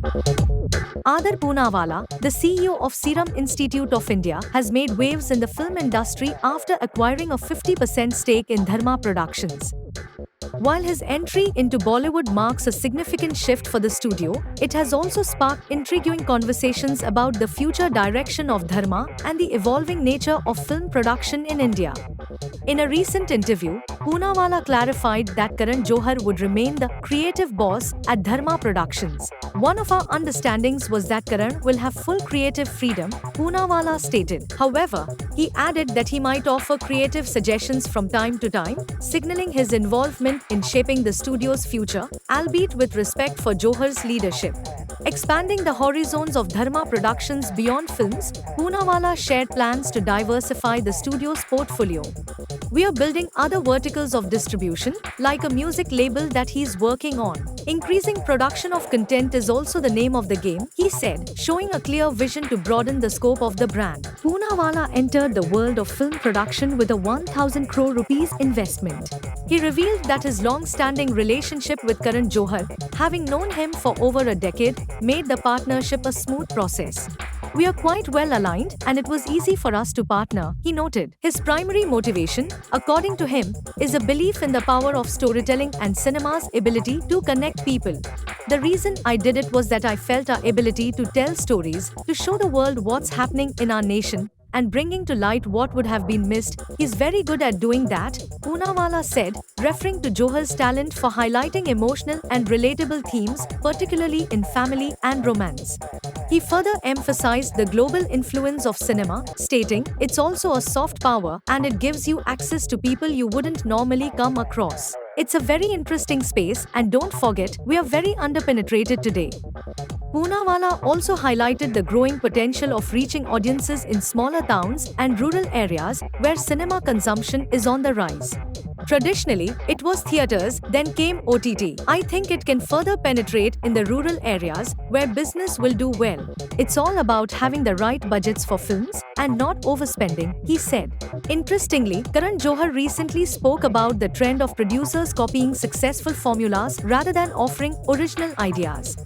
Adar Poonawalla, the CEO of Serum Institute of India, has made waves in the film industry after acquiring a 50% stake in Dharma Productions. While his entry into Bollywood marks a significant shift for the studio, it has also sparked intriguing conversations about the future direction of Dharma and the evolving nature of film production in India. In a recent interview, Poonawalla clarified that Karan Johar would remain the creative boss at Dharma Productions. One of our understandings was that Karan will have full creative freedom, Poonawalla stated. However, he added that he might offer creative suggestions from time to time, signaling his involvement in shaping the studio's future, albeit with respect for Johar's leadership. Expanding the horizons of Dharma Productions beyond films, Poonawalla shared plans to diversify the studio's portfolio. We are building other verticals of distribution, like a music label that he's working on. Increasing production of content is also the name of the game, he said, showing a clear vision to broaden the scope of the brand. Poonawalla entered the world of film production with a 1,000 crore rupees investment. He revealed that his long-standing relationship with Karan Johar, having known him for over a decade, made the partnership a smooth process. We are quite well aligned and it was easy for us to partner, he noted. His primary motivation, according to him, is a belief in the power of storytelling and cinema's ability to connect people. The reason I did it was that I felt our ability to tell stories, to show the world what's happening in our nation, and bringing to light what would have been missed, he's very good at doing that, Poonawalla said, referring to Johar's talent for highlighting emotional and relatable themes, particularly in family and romance. He further emphasized the global influence of cinema, stating, "It's also a soft power and it gives you access to people you wouldn't normally come across. It's a very interesting space and don't forget, we are very underpenetrated today." Poonawalla also highlighted the growing potential of reaching audiences in smaller towns and rural areas where cinema consumption is on the rise. Traditionally, it was theaters, then came OTT. I think it can further penetrate in the rural areas where business will do well. It's all about having the right budgets for films and not overspending, he said. Interestingly, Karan Johar recently spoke about the trend of producers copying successful formulas rather than offering original ideas.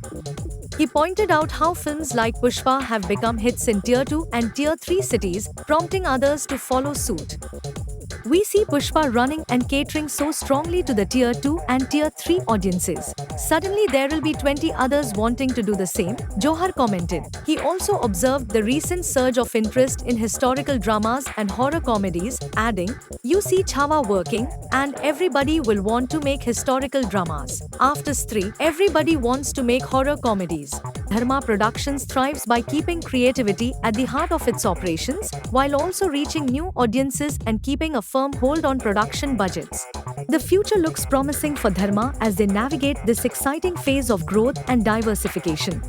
He pointed out how films like Pushpa have become hits in Tier 2 and Tier 3 cities, prompting others to follow suit. We see Pushpa running and catering so strongly to the Tier 2 and Tier 3 audiences. Suddenly there will be 20 others wanting to do the same, Johar commented. He also observed the recent surge of interest in historical dramas and horror comedies, adding, "You see Chhawa working, and everybody will want to make historical dramas. After Stree, everybody wants to make horror comedies." Dharma Productions thrives by keeping creativity at the heart of its operations, while also reaching new audiences and keeping a firm hold on production budgets. The future looks promising for Dharma as they navigate this exciting phase of growth and diversification.